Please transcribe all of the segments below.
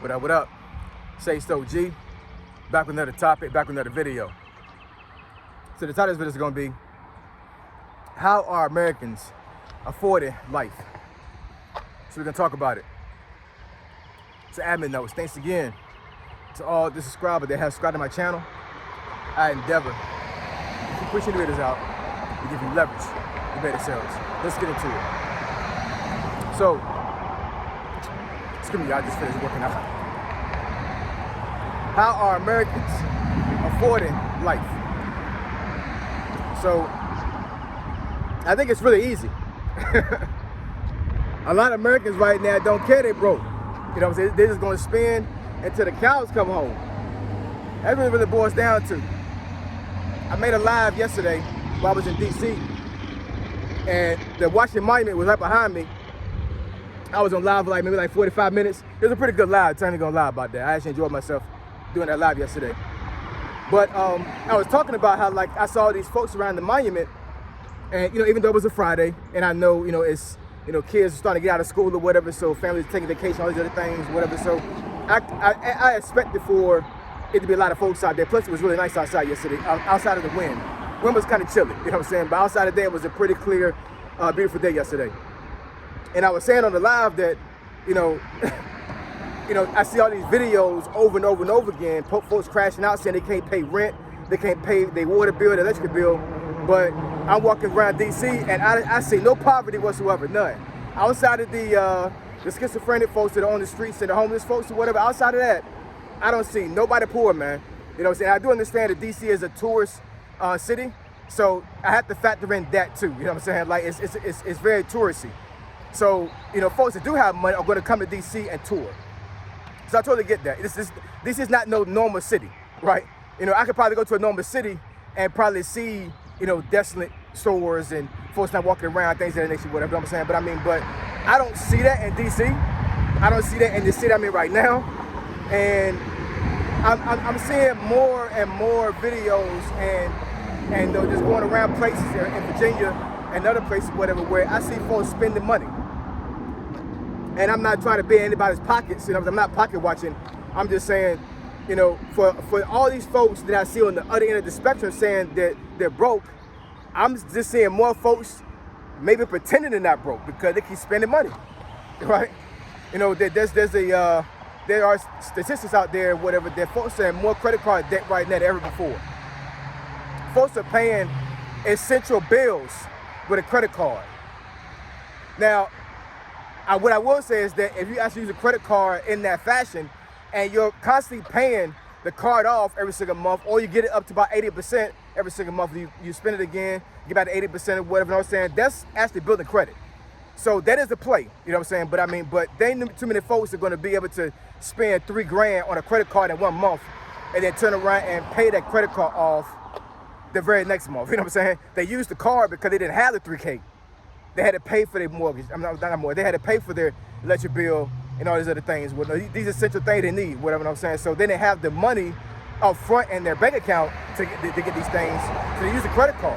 What up? Say so G. Back with another topic, back with another video. So the title of this video is going to be, how are Americans affording life? So we're going to talk about it. So admin notes, thanks again to all the subscribers that have subscribed to my channel. I endeavor to keep pushing the videos out to give you leverage to better sales. Let's get into it. So, excuse me, I just finished working out. How are Americans affording life? So, I think it's really easy. A lot of Americans right now don't care they broke. You know what I'm saying? They're just going to spend until the cows come home. That's what it really boils down to. I made a live yesterday while I was in DC, and the Washington Monument was right behind me. I was on live for maybe 45 minutes. It was a pretty good live. I'm not gonna lie about that. I actually enjoyed myself doing that live yesterday. But I was talking about how I saw these folks around the monument, and even though it was a Friday, and I know it's kids are starting to get out of school or whatever, so families taking vacation, all these other things, whatever. So I expected for it to be a lot of folks out there. Plus, it was really nice outside yesterday, outside of the wind. Wind was kind of chilly, you know what I'm saying? But outside of that, it was a pretty clear, beautiful day yesterday. And I was saying on the live that, I see all these videos over and over and over again, folks crashing out saying they can't pay rent, they can't pay their water bill, their electric bill. But I'm walking around DC and I see no poverty whatsoever, none. Outside of the schizophrenic folks that are on the streets and the homeless folks or whatever, outside of that, I don't see nobody poor, man. You know what I'm saying? I do understand that DC is a tourist city, so I have to factor in that too. You know what I'm saying? It's very touristy. So, folks that do have money are going to come to DC and tour. So I totally get that. This is not no normal city, right? I could probably go to a normal city and probably see, desolate stores and folks not walking around, things of that nature, whatever, you know what I'm saying? But I don't see that in DC. I don't see that in the city I'm in right now. And I'm seeing more and more videos and just going around places in Virginia and other places, whatever, where I see folks spending money. And I'm not trying to be in anybody's pockets, I'm not pocket watching. I'm just saying, for all these folks that I see on the other end of the spectrum saying that they're broke, I'm just seeing more folks maybe pretending they're not broke because they keep spending money, right? There are statistics out there, whatever, that folks saying more credit card debt right now than ever before. Folks are paying essential bills with a credit card. Now, what I will say is that if you actually use a credit card in that fashion and you're constantly paying the card off every single month, or you get it up to about 80% every single month, you spend it again, get back to 80% or whatever, you know what I'm saying? That's actually building credit. So that is the play, you know what I'm saying? But they ain't too many folks are going to be able to spend $3,000 on a credit card in 1 month and then turn around and pay that credit card off the very next month, you know what I'm saying? They used the card because they didn't have the $3,000. They had to pay for their mortgage. Not more. They had to pay for their electric bill and all these other things. These essential things they need, whatever I'm saying. So they didn't have the money up front in their bank account to get these things. So they use the credit card.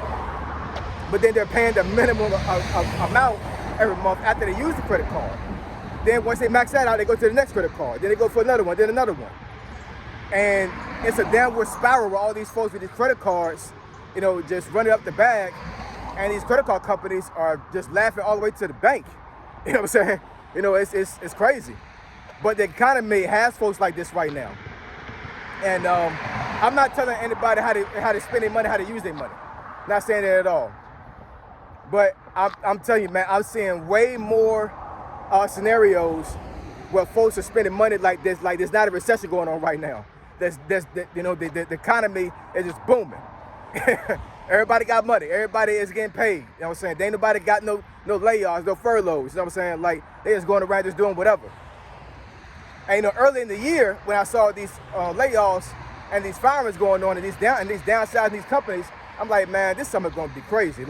But then they're paying the minimum amount every month after they use the credit card. Then once they max that out, they go to the next credit card. Then they go for another one, then another one. And it's a downward spiral where all these folks with these credit cards, just running up the bag. And these credit card companies are just laughing all the way to the bank. You know what I'm saying? It's crazy. But the economy has folks like this right now. And I'm not telling anybody how to spend their money, how to use their money. Not saying that at all. But I'm telling you, man, I'm seeing way more scenarios where folks are spending money like there's not a recession going on right now. The economy is just booming. Everybody got money. Everybody is getting paid. You know what I'm saying? There ain't nobody got no layoffs, no furloughs. You know what I'm saying? They just going around just doing whatever. And early in the year when I saw these layoffs and these firings going on and these downsizing these companies, I'm like, man, this summer's gonna be crazy.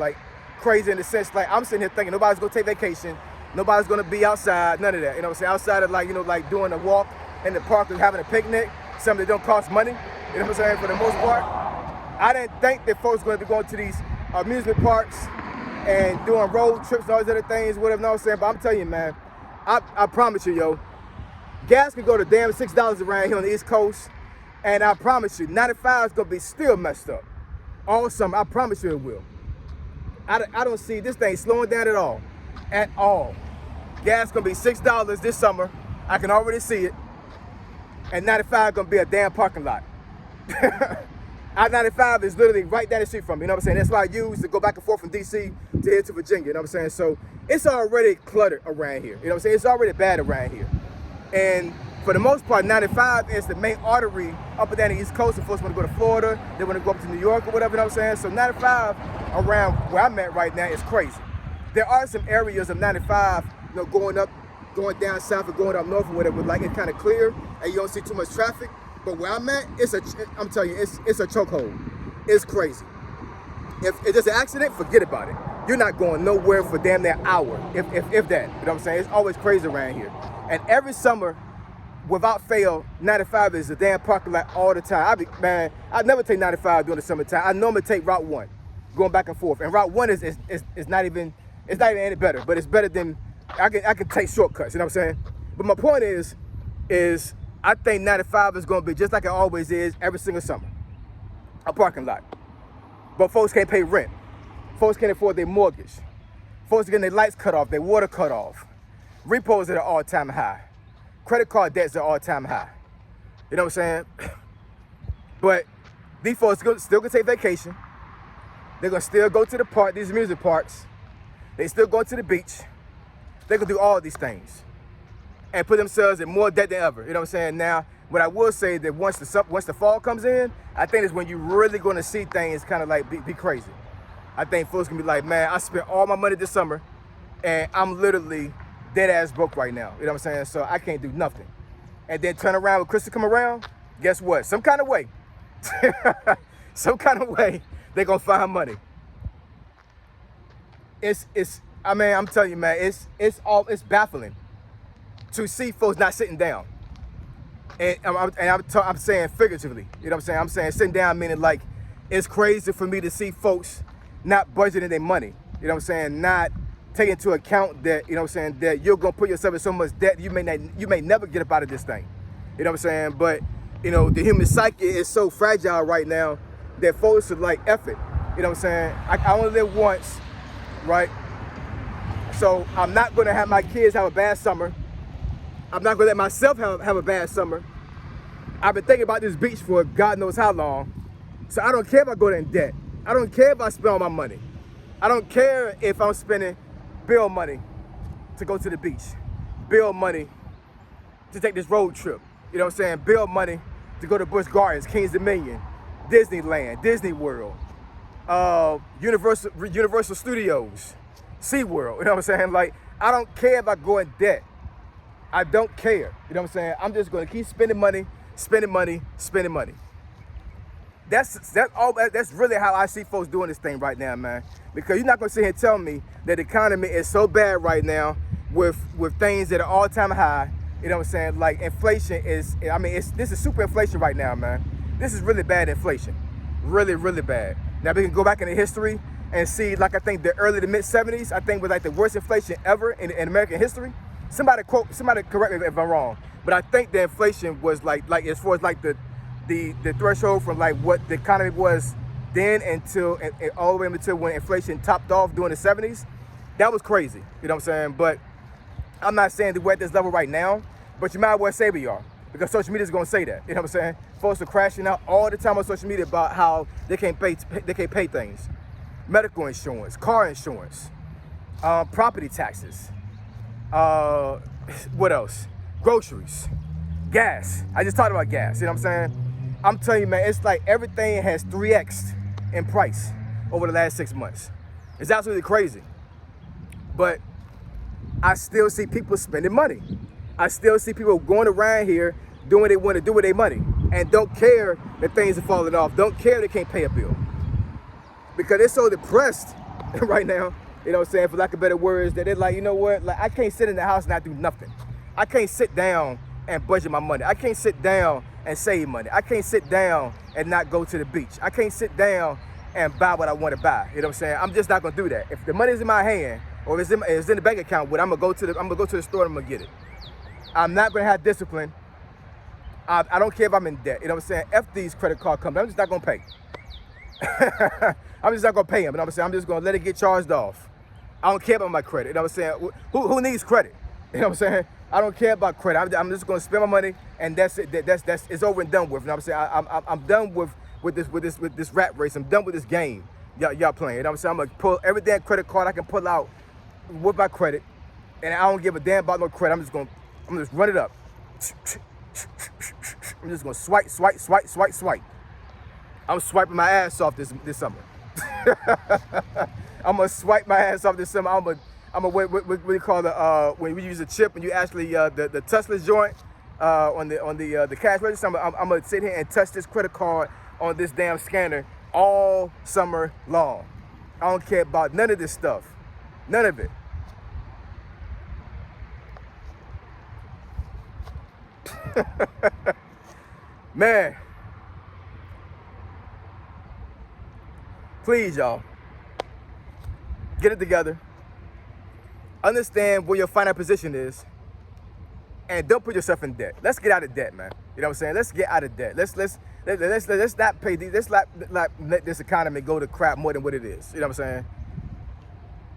Crazy in the sense, I'm sitting here thinking nobody's gonna take vacation, nobody's gonna be outside, none of that. You know what I'm saying? Outside of doing a walk in the park and having a picnic, something that don't cost money. You know what I'm saying? For the most part. I didn't think that folks were going to be going to these amusement parks and doing road trips and all these other things, whatever, you know what I'm saying? But I'm telling you, man, I promise you, Gas can go to damn $6 around here on the East Coast, and I promise you, 95 is gonna be still messed up all summer. I promise you it will. I don't see this thing slowing down at all. At all. Gas gonna be $6 this summer. I can already see it. And 95 gonna be a damn parking lot. I-95 is literally right down the street from me, you know what I'm saying? That's why I use to go back and forth from DC to here to Virginia, you know what I'm saying? So it's already cluttered around here, you know what I'm saying? It's already bad around here. And for the most part, 95 is the main artery up and down the East Coast. If folks want to go to Florida, they want to go up to New York or whatever, you know what I'm saying? So 95 around where I'm at right now is crazy. There are some areas of 95, you know, going down south or going up north or whatever, like it's kind of clear and you don't see too much traffic. But where I'm at, I'm telling you, it's a chokehold. It's crazy. If it's just an accident, forget about it. You're not going nowhere for damn near an hour, if that. You know what I'm saying? It's always crazy around here. And every summer, without fail, 95 is a damn parking lot all the time. I never take 95 during the summertime. I normally take Route 1, going back and forth. And Route 1 is not even any better, but it's better than, I can take shortcuts, you know what I'm saying? But my point is I think 95 is gonna be just like it always is every single summer, a parking lot. But folks can't pay rent. Folks can't afford their mortgage. Folks are getting their lights cut off, their water cut off. Repos are at an all-time high. Credit card debts are all-time high. You know what I'm saying? But these folks still gonna take vacation. They're gonna still go to the park, these music parks. They still go to the beach. They're gonna do all these things and put themselves in more debt than ever. You know what I'm saying? Now, what I will say that once the fall comes in, I think is when you're really gonna see things kind of like be crazy. I think folks gonna be like, man, I spent all my money this summer and I'm literally dead ass broke right now. You know what I'm saying? So I can't do nothing. And then turn around when Christmas come around, guess what? Some kind of way, they're gonna find money. I'm telling you, man, it's baffling to see folks not sitting down. And I'm saying figuratively, you know what I'm saying? I'm saying sitting down meaning like it's crazy for me to see folks not budgeting their money. You know what I'm saying? Not taking into account that, you know what I'm saying, that you're gonna put yourself in so much debt you may never get up out of this thing. You know what I'm saying? But, you know, the human psyche is so fragile right now that folks are like, F it. You know what I'm saying? I only live once, right? So I'm not gonna have my kids have a bad summer. I'm not gonna let myself have a bad summer. I've been thinking about this beach for God knows how long. So I don't care if I go in debt. I don't care if I spend all my money. I don't care if I'm spending bill money to go to the beach, bill money to take this road trip. You know what I'm saying? Bill money to go to Busch Gardens, Kings Dominion, Disneyland, Disney World, Universal Studios, SeaWorld. You know what I'm saying? Like, I don't care if I go in debt. I don't care. You know what I'm saying? I'm just going to keep spending money. That's really how I see folks doing this thing right now, man. Because you're not going to sit here and tell me that the economy is so bad right now with things that are all-time high. You know what I'm saying? Like inflation is, this is super inflation right now, man. This is really bad inflation. Really, really bad. Now we can go back into history and see, like I think the early to mid 70s, I think was like the worst inflation ever in American history. Somebody correct me if I'm wrong, but I think the inflation was like as far as like the threshold from like what the economy was then until and all the way until when inflation topped off during the 70s. That was crazy. You know what I'm saying? But I'm not saying that we're at this level right now, but you might as well say we are, because social media is gonna say that. You know what I'm saying? Folks are crashing out all the time on social media about how they can't pay things, medical insurance, car insurance, property taxes. What else? Groceries, gas. I just talked about gas. You know what I'm saying? I'm telling you, man, it's like everything has 3x'd in price over the last 6 months. It's absolutely crazy. But I still see people spending money. I still see people going around here doing what they want to do with their money and don't care that things are falling off, don't care they can't pay a bill. Because they're so depressed right now, you know what I'm saying, for lack of better words, that they're like, you know what, like I can't sit in the house and not do nothing. I can't sit down and budget my money. I can't sit down and save money. I can't sit down and not go to the beach. I can't sit down and buy what I want to buy. You know what I'm saying? I'm just not gonna do that. If the money's in my hand or if it's in the bank account, I'm gonna go to the store and I'm gonna get it. I'm not gonna have discipline. I don't care if I'm in debt. You know what I'm saying? F these credit card companies. I'm just not gonna pay. I'm just not gonna pay them. You know what I'm saying? I'm just gonna let it get charged off. I don't care about my credit. You know what I'm saying? Who needs credit? You know what I'm saying? I don't care about credit. I'm just gonna spend my money, and that's it. That's it's over and done with. You know what I'm saying? I'm done with this rat race. I'm done with this game y'all playing. You know what I'm saying? I'm gonna pull every damn credit card I can pull out with my credit, and I don't give a damn about no credit. I'm gonna just run it up. I'm just gonna swipe. I'm swiping my ass off this summer. I'm gonna swipe my ass off this summer. I'm gonna what do you call the when we use a chip and you actually the touchless joint on the cash register. I'm gonna sit here and touch this credit card on this damn scanner all summer long. I don't care about none of this stuff. None of it. Man, please, y'all, get it together. Understand where your financial position is, and don't put yourself in debt. Let's get out of debt, man. You know what I'm saying? Let's get out of debt. Let's not pay. Let's not let this economy go to crap more than what it is. You know what I'm saying?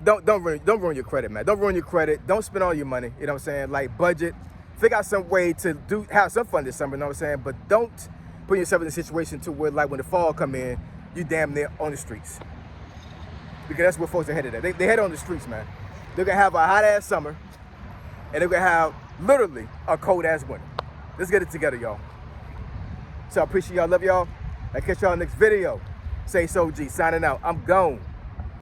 Don't ruin your credit, man. Don't ruin your credit. Don't spend all your money. You know what I'm saying? Like, budget. Figure out some way to have some fun this summer. You know what I'm saying? But don't put yourself in a situation to where, like, when the fall come in, you damn near on the streets. Because that's where folks are headed at. They head on the streets, man. They're gonna have a hot ass summer, and they're gonna have literally a cold ass winter. Let's get it together, y'all. So I appreciate y'all. Love y'all. I'll catch y'all next video. Say so G, signing out. I'm gone.